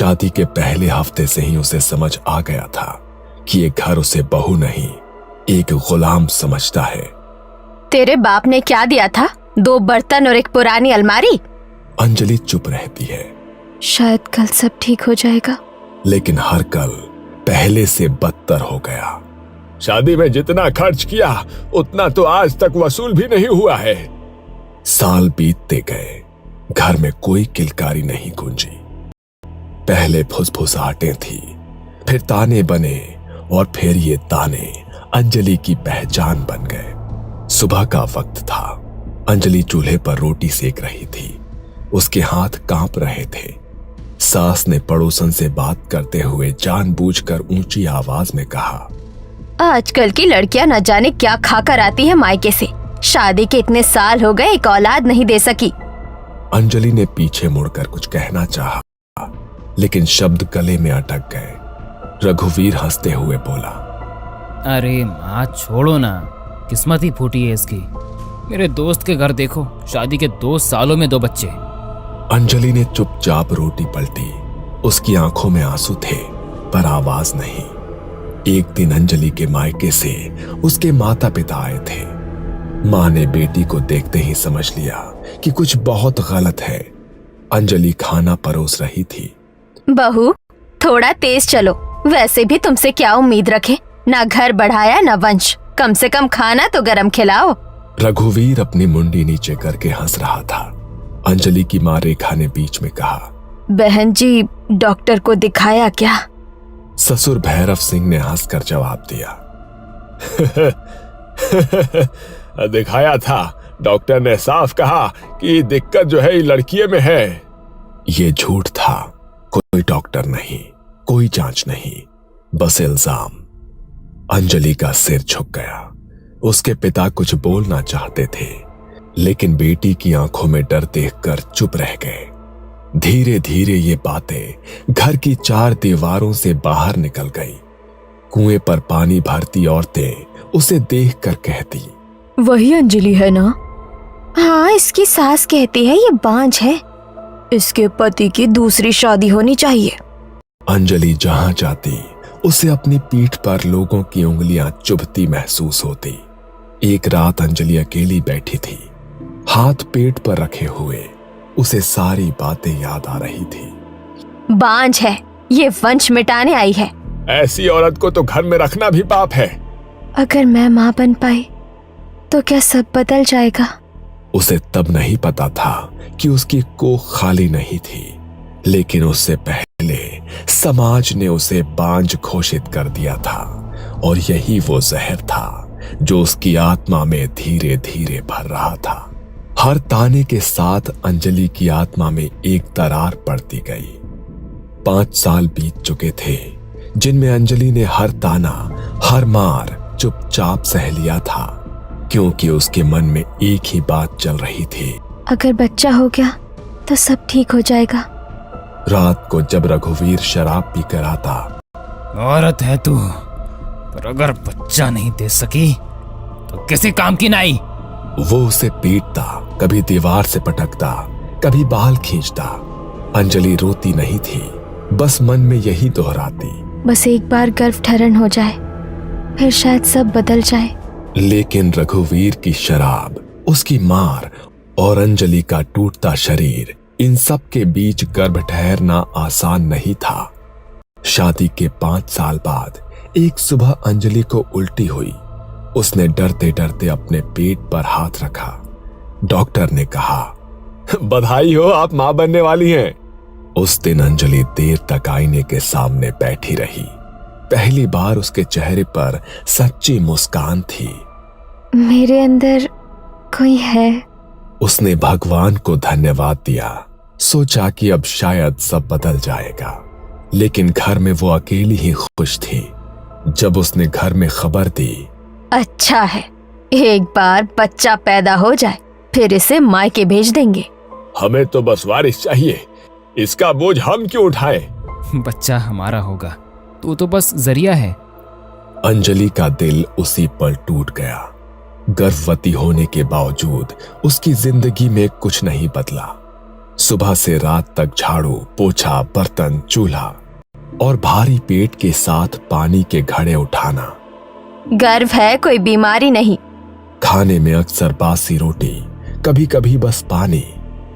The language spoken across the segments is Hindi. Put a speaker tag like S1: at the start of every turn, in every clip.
S1: शादी के पहले हफ्ते से ही उसे समझ आ गया था कि ये घर उसे बहू नहीं, एक गुलाम समझता है।
S2: तेरे बाप ने क्या दिया था? 2 बर्तन और एक पुरानी अलमारी।
S1: अंजलि चुप रहती है।
S2: शायद कल सब ठीक हो जाएगा।
S1: लेकिन हर कल पहले से बदतर हो गया। शादी में जितना खर्च किया उतना तो आज तक वसूल भी नहीं हुआ है। साल बीतते गए, घर में कोई किलकारी नहीं गूंजी। पहले फुसफुसाहटें थी, फिर ताने बने और फिर ये ताने अंजलि की पहचान बन गए। सुबह का वक्त था। अंजलि चूल्हे पर रोटी सेक रही थी। उसके हाथ कांप रहे थे। सास ने पड़ोसन से बात करते हुए जानबूझकर ऊंची आवाज में कहा,
S2: आजकल की लड़कियां न जाने क्या खाकर आती है मायके से। शादी के इतने साल हो गए, एक औलाद नहीं दे सकी।
S1: अंजलि ने पीछे मुड़कर कुछ कहना चाहा, लेकिन शब्द गले में अटक गए। रघुवीर हंसते हुए बोला,
S3: अरे माँ छोड़ो ना, किस्मत ही फूटी है इसकी। मेरे दोस्त के घर देखो, शादी के 2 सालों में 2 बच्चे।
S1: अंजलि ने चुपचाप रोटी पलटी। उसकी आंखों में आंसू थे पर आवाज नहीं। एक दिन अंजलि के मायके से उसके माता पिता आए थे। माँ ने बेटी को देखते ही समझ लिया कि कुछ बहुत गलत है। अंजलि खाना परोस रही थी।
S2: बहू, थोड़ा तेज चलो। वैसे भी तुमसे क्या उम्मीद रखे? ना घर बढ़ाया ना वंश, कम से कम खाना तो गरम खिलाओ।
S1: रघुवीर अपनी मुंडी नीचे करके हंस रहा था। अंजलि की माँ रेखा ने बीच में कहा,
S2: बहन जी, डॉक्टर को दिखाया क्या?
S1: ससुर भैरव सिंह ने हंसकर जवाब दिया, दिखाया था। डॉक्टर ने साफ कहा कि दिक्कत जो है लड़कियों में है। ये झूठ था। कोई डॉक्टर नहीं, कोई जांच नहीं, बस इल्जाम। अंजलि का सिर झुक गया। उसके पिता कुछ बोलना चाहते थे, लेकिन बेटी की आंखों में डर देखकर चुप रह गए। धीरे धीरे ये बातें घर की 4 दीवारों से बाहर निकल गई। कुएं पर पानी भरती औरतें उसे देखकर कहती,
S2: वही अंजलि है ना? हाँ, इसकी सास कहती है ये बांझ है, इसके पति की दूसरी शादी होनी चाहिए।
S1: अंजलि जहां जाती उसे अपनी पीठ पर लोगों की उंगलियां चुभती महसूस होती। एक रात अंजलि अकेली बैठी थी, हाथ पेट पर रखे हुए। उसे सारी बातें याद आ रही थी।
S2: बांझ है, ये वंश मिटाने आई है।
S1: ऐसी औरत को तो घर में रखना भी पाप है।
S2: अगर मैं माँ बन पाई तो क्या सब बदल जाएगा?
S1: उसे तब नहीं पता था कि उसकी कोख खाली नहीं थी, लेकिन उससे पहले समाज ने उसे बांझ घोषित कर दिया था। और यही वो जहर था जो उसकी आत्मा में धीरे धीरे भर रहा था। हर ताने के साथ अंजलि की आत्मा में एक दरार पड़ती गई। 5 साल बीत चुके थे, जिनमें अंजलि ने हर ताना, हर मार चुपचाप सह लिया था, क्योंकि उसके मन में एक ही बात चल रही थी,
S2: अगर बच्चा हो गया तो सब ठीक हो जाएगा।
S1: रात को जब रघुवीर शराब पीकर आता,
S3: औरत है तू, पर अगर बच्चा नहीं दे सकी तो किसी काम की नहीं।
S1: वो उसे पीटता, कभी दीवार से पटकता, कभी बाल खींचता। अंजलि रोती नहीं थी, बस मन में यही दोहराती,
S2: बस एक बार गर्भधारण हो जाए, फिर शायद सब बदल जाए।
S1: लेकिन रघुवीर की शराब, उसकी मार और अंजलि का टूटता शरीर, इन सब के बीच गर्भ ठहरना आसान नहीं था। शादी के 5 साल बाद एक सुबह अंजलि को उल्टी हुई। उसने डरते डरते अपने पेट पर हाथ रखा। डॉक्टर ने कहा, बधाई हो, आप मां बनने वाली हैं। उस दिन अंजलि देर तक आईने के सामने बैठी रही। पहली बार उसके चेहरे पर सच्ची मुस्कान थी।
S2: मेरे अंदर कोई है।
S1: उसने भगवान को धन्यवाद दिया। सोचा कि अब शायद सब बदल जाएगा, लेकिन घर में वो अकेली ही खुश थी। जब उसने घर में खबर दी,
S2: अच्छा है, एक बार बच्चा पैदा हो जाए, फिर इसे मायके भेज देंगे।
S1: हमें तो बस वारिस चाहिए, इसका बोझ हम क्यों उठाएं?
S3: बच्चा हमारा होगा, तू तो बस जरिया है।
S1: अंजलि का दिल उसी पल टूट गया। गर्भवती होने के बावजूद उसकी जिंदगी में कुछ नहीं बदला। सुबह से रात तक झाड़ू पोछा बर्तन चूल्हा और भारी पेट के साथ पानी के घड़े उठाना।
S2: गर्व है, कोई बीमारी नहीं।
S1: खाने में अक्सर बासी रोटी, कभी कभी बस पानी।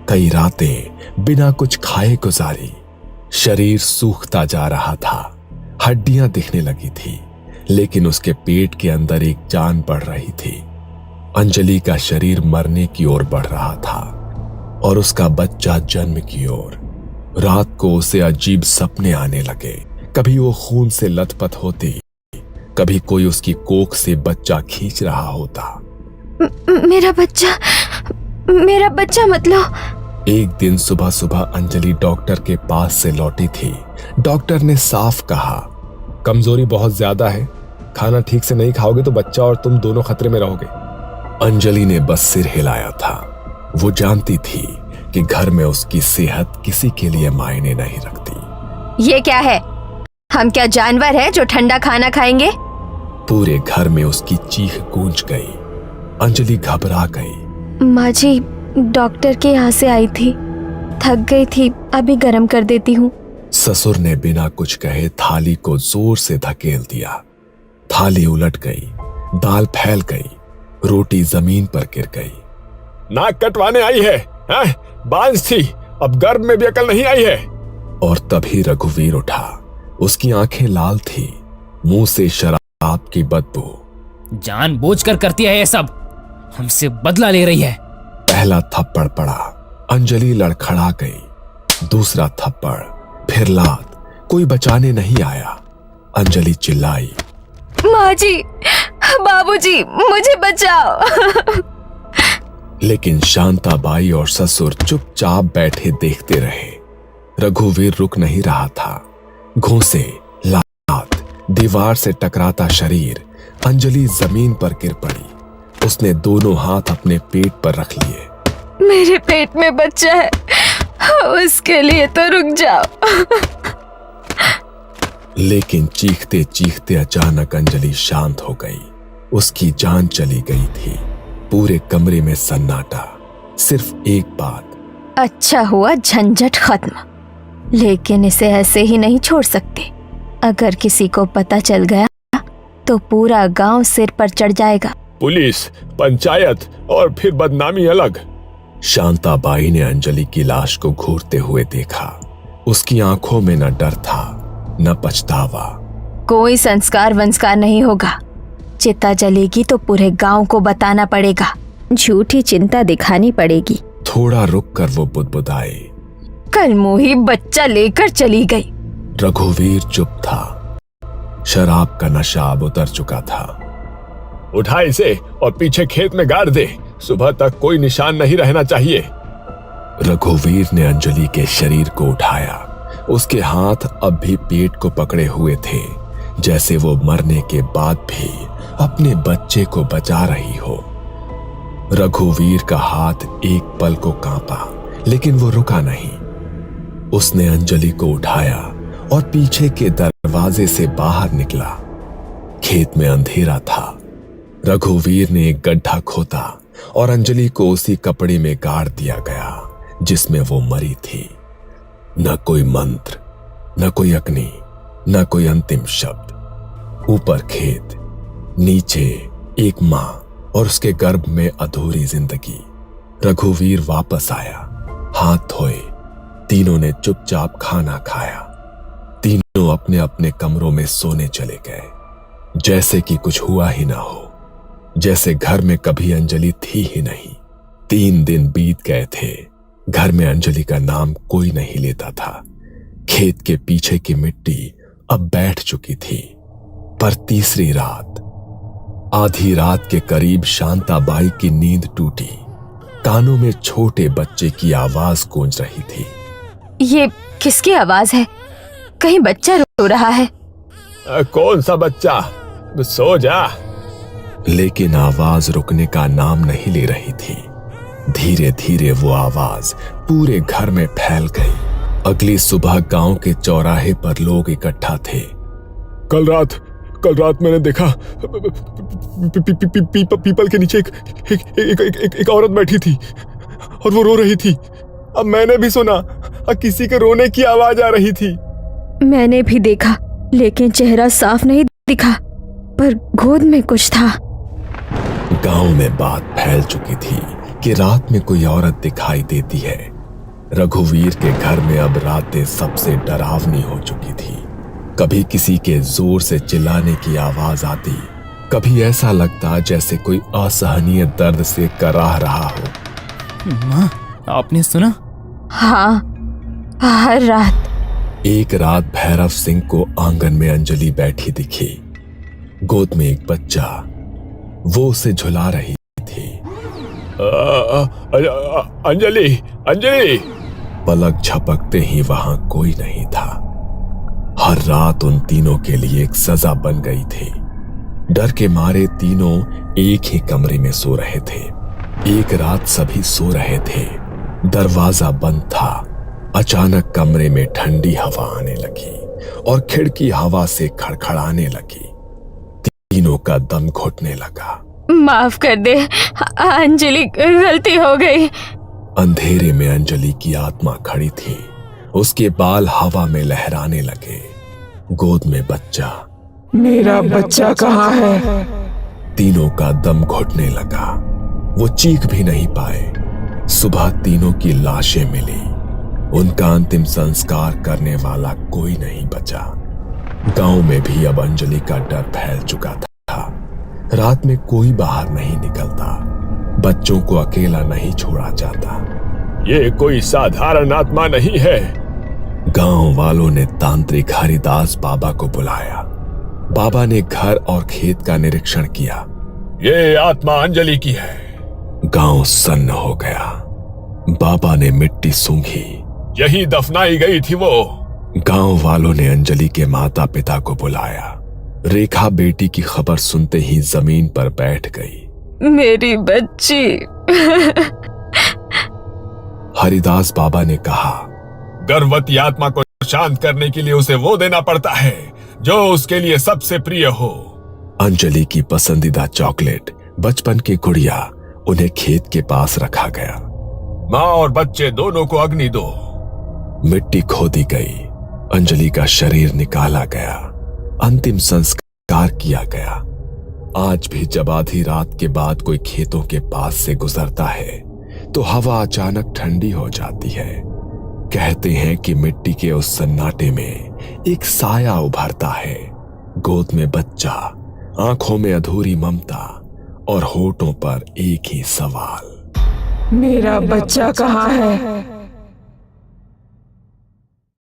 S1: कई रातें बिना कुछ खाए गुजारी। शरीर सूखता जा रहा था, हड्डियां दिखने लगी थी, लेकिन उसके पेट के अंदर एक जान बढ़ रही थी। अंजलि का शरीर मरने की ओर बढ़ रहा था और उसका बच्चा जन्म की ओर। रात को उसे अजीब सपने आने लगे। कभी वो खून से लथपथ होती, कभी कोई उसकी कोख से बच्चा खींच रहा होता।
S2: मेरा बच्चा मतलब।
S1: एक दिन सुबह सुबह अंजलि डॉक्टर के पास से लौटी थी। डॉक्टर ने साफ कहा, कमजोरी बहुत ज्यादा है, खाना ठीक से नहीं खाओगे तो बच्चा और तुम दोनों खतरे में रहोगे। अंजलि ने बस सिर हिलाया था। वो जानती थी कि घर में उसकी सेहत किसी के लिए मायने नहीं रखती।
S2: ये क्या है? हम क्या जानवर हैं जो ठंडा खाना खाएंगे?
S1: पूरे घर में उसकी चीख गूंज गई। अंजलि घबरा गई।
S2: माँ जी, डॉक्टर के यहाँ से आई थी, थक गई थी, अभी गर्म कर देती हूँ।
S1: ससुर ने बिना कुछ कहे थाली को जोर से धकेल दिया। थाली उलट गई, दाल फैल गई, रोटी जमीन पर गिर गई। नाक कटवाने आई है? बांझ थी, अब गर्भ में भी अकल नहीं आई है। और तभी रघुवीर उठा। उसकी आंखें लाल थी, मुंह से शराब की बदबू।
S3: जानबूझकर करती है ये सब, हमसे बदला ले रही है।
S1: पहला थप्पड़ पड़ा, अंजलि लड़खड़ा गई। दूसरा थप्पड़, फिर लात। कोई बचाने नहीं आया। अंजलि चिल्लाई,
S2: माँ जी, बाबूजी, मुझे बचाओ।
S1: लेकिन शांताबाई और ससुर चुपचाप बैठे देखते रहे। रघुवीर रुक नहीं रहा था। घूंसे, लात, दीवार से टकराता शरीर। अंजलि जमीन पर गिर पड़ी। उसने दोनों हाथ अपने पेट पर रख लिए।
S2: मेरे पेट में बच्चा है, उसके लिए तो रुक जाओ।
S1: लेकिन चीखते चीखते अचानक अंजलि शांत हो गई। उसकी जान चली गई थी। पूरे कमरे में सन्नाटा। सिर्फ एक बात,
S2: अच्छा हुआ झंझट खत्म, लेकिन इसे ऐसे ही नहीं छोड़ सकते। अगर किसी को पता चल गया तो पूरा गांव सिर पर चढ़ जाएगा।
S1: पुलिस, पंचायत और फिर बदनामी अलग। शांताबाई ने अंजलि की लाश को घूरते हुए देखा। उसकी आंखों में न डर था न पछतावा।
S2: कोई संस्कार वंस्कार नहीं होगा। चिता जलेगी तो पूरे गांव को बताना पड़ेगा। झूठी चिंता दिखानी पड़ेगी।
S1: थोड़ा रुक कर वो बुदबुदाए,
S2: कल मोही बच्चा लेकर चली गई।
S1: रघुवीर चुप था। शराब का नशा अब उतर चुका था। उठा इसे और पीछे खेत में गाड़ दे, सुबह तक कोई निशान नहीं रहना चाहिए। रघुवीर ने अंजलि के शरीर को उठाया। उसके हाथ अब भी पेट को पकड़े हुए थे, जैसे वो मरने के बाद भी अपने बच्चे को बचा रही हो। रघुवीर का हाथ एक पल को कांपा, लेकिन वो रुका नहीं। उसने अंजलि को उठाया और पीछे के दरवाजे से बाहर निकला। खेत में अंधेरा था। रघुवीर ने एक गड्ढा खोदा और अंजलि को उसी कपड़े में गाड़ दिया गया जिसमें वो मरी थी। न कोई मंत्र, न कोई अग्नि, न कोई अंतिम शब्द। ऊपर खेत, नीचे एक मां और उसके गर्भ में अधूरी जिंदगी। रघुवीर वापस आया, हाथ धोए। तीनों ने चुपचाप खाना खाया। तीनों अपने अपने कमरों में सोने चले गए, जैसे कि कुछ हुआ ही ना हो, जैसे घर में कभी अंजलि थी ही नहीं। 3 दिन बीत गए थे। घर में अंजलि का नाम कोई नहीं लेता था। खेत के पीछे की मिट्टी अब बैठ चुकी थी। पर तीसरी रात, आधी रात के करीब शांताबाई की नींद टूटी। कानों में छोटे बच्चे की आवाज गूंज रही थी।
S2: ये किसकी आवाज है? कहीं बच्चा रो रहा है?
S1: कौन सा बच्चा? सो जा। लेकिन आवाज रुकने का नाम नहीं ले रही थी। धीरे धीरे वो आवाज पूरे घर में फैल गई। अगली सुबह गांव के चौराहे पर लोग इकट्ठा थे। कल रात मैंने देखा पीपल के नीचे एक औरत बैठी थी और वो रो रही थी। अब मैंने भी सुना, किसी के रोने की आवाज आ रही थी।
S2: मैंने भी देखा, लेकिन चेहरा साफ नहीं दिखा, पर गोद में कुछ था।
S1: गांव में बात फैल चुकी थी कि रात में कोई औरत दिखाई देती है। रघुवीर के घर में अब रातें सबसे डरावनी हो चुकी थी। कभी किसी के जोर से चिल्लाने की आवाज आती, कभी ऐसा लगता जैसे कोई असहनीय दर्द से कराह रहा हो।
S3: माँ, आपने सुना?
S2: हाँ, हर रात।
S1: एक रात भैरव सिंह को आंगन में अंजलि बैठी दिखी। गोद में एक बच्चा, वो उसे झुला रही थी। अंजलि, अंजलि! पलक झपकते ही वहां कोई नहीं था। हर रात उन तीनों के लिए एक सजा बन गई थी। डर के मारे तीनों एक ही कमरे में सो रहे थे। एक रात सभी सो रहे थे, दरवाजा बंद था। अचानक कमरे में ठंडी हवा आने लगी और खिड़की हवा से खड़खड़ाने लगी। तीनों का दम घुटने लगा।
S2: माफ कर दे अंजलि, गलती हो गई।
S1: अंधेरे में अंजलि की आत्मा खड़ी थी, उसके बाल हवा में लहराने लगे। गोद में बच्चा।
S4: मेरा बच्चा कहाँ है?
S1: तीनों का दम घुटने लगा, वो चीख भी नहीं पाए। सुबह तीनों की लाशें मिली। उनका अंतिम संस्कार करने वाला कोई नहीं बचा। गांव में भी अब अंजलि का डर फैल चुका था। रात में कोई बाहर नहीं निकलता, बच्चों को अकेला नहीं छोड़ा जाता। ये कोई साधारण आत्मा नहीं है। गांव वालों ने तांत्रिक हरिदास बाबा को बुलाया। बाबा ने घर और खेत का निरीक्षण किया। ये आत्मा अंजलि की है। गांव सन्न हो गया। बाबा ने मिट्टी सूंघी, यही दफनाई गई थी वो। गांव वालों ने अंजलि के माता पिता को बुलाया। रेखा बेटी की खबर सुनते ही जमीन पर बैठ गई।
S2: मेरी बच्ची।
S1: हरिदास बाबा ने कहा, गर्भवती आत्मा को शांत करने के लिए उसे वो देना पड़ता है जो उसके लिए सबसे प्रिय हो। अंजलि की पसंदीदा चॉकलेट, बचपन की गुड़िया, उन्हें खेत के पास रखा गया। माँ और बच्चे दोनों को अग्नि दो। मिट्टी खोदी गई, अंजलि का शरीर निकाला गया, अंतिम संस्कार किया गया। आज भी जब आधी रात के बाद कोई खेतों के पास से गुजरता है तो हवा अचानक ठंडी हो जाती है। कहते हैं कि मिट्टी के उस सन्नाटे में एक साया उभरता है। गोद में बच्चा, आंखों में अधूरी ममता और होठों पर एक ही सवाल,
S4: मेरा बच्चा कहाँ है?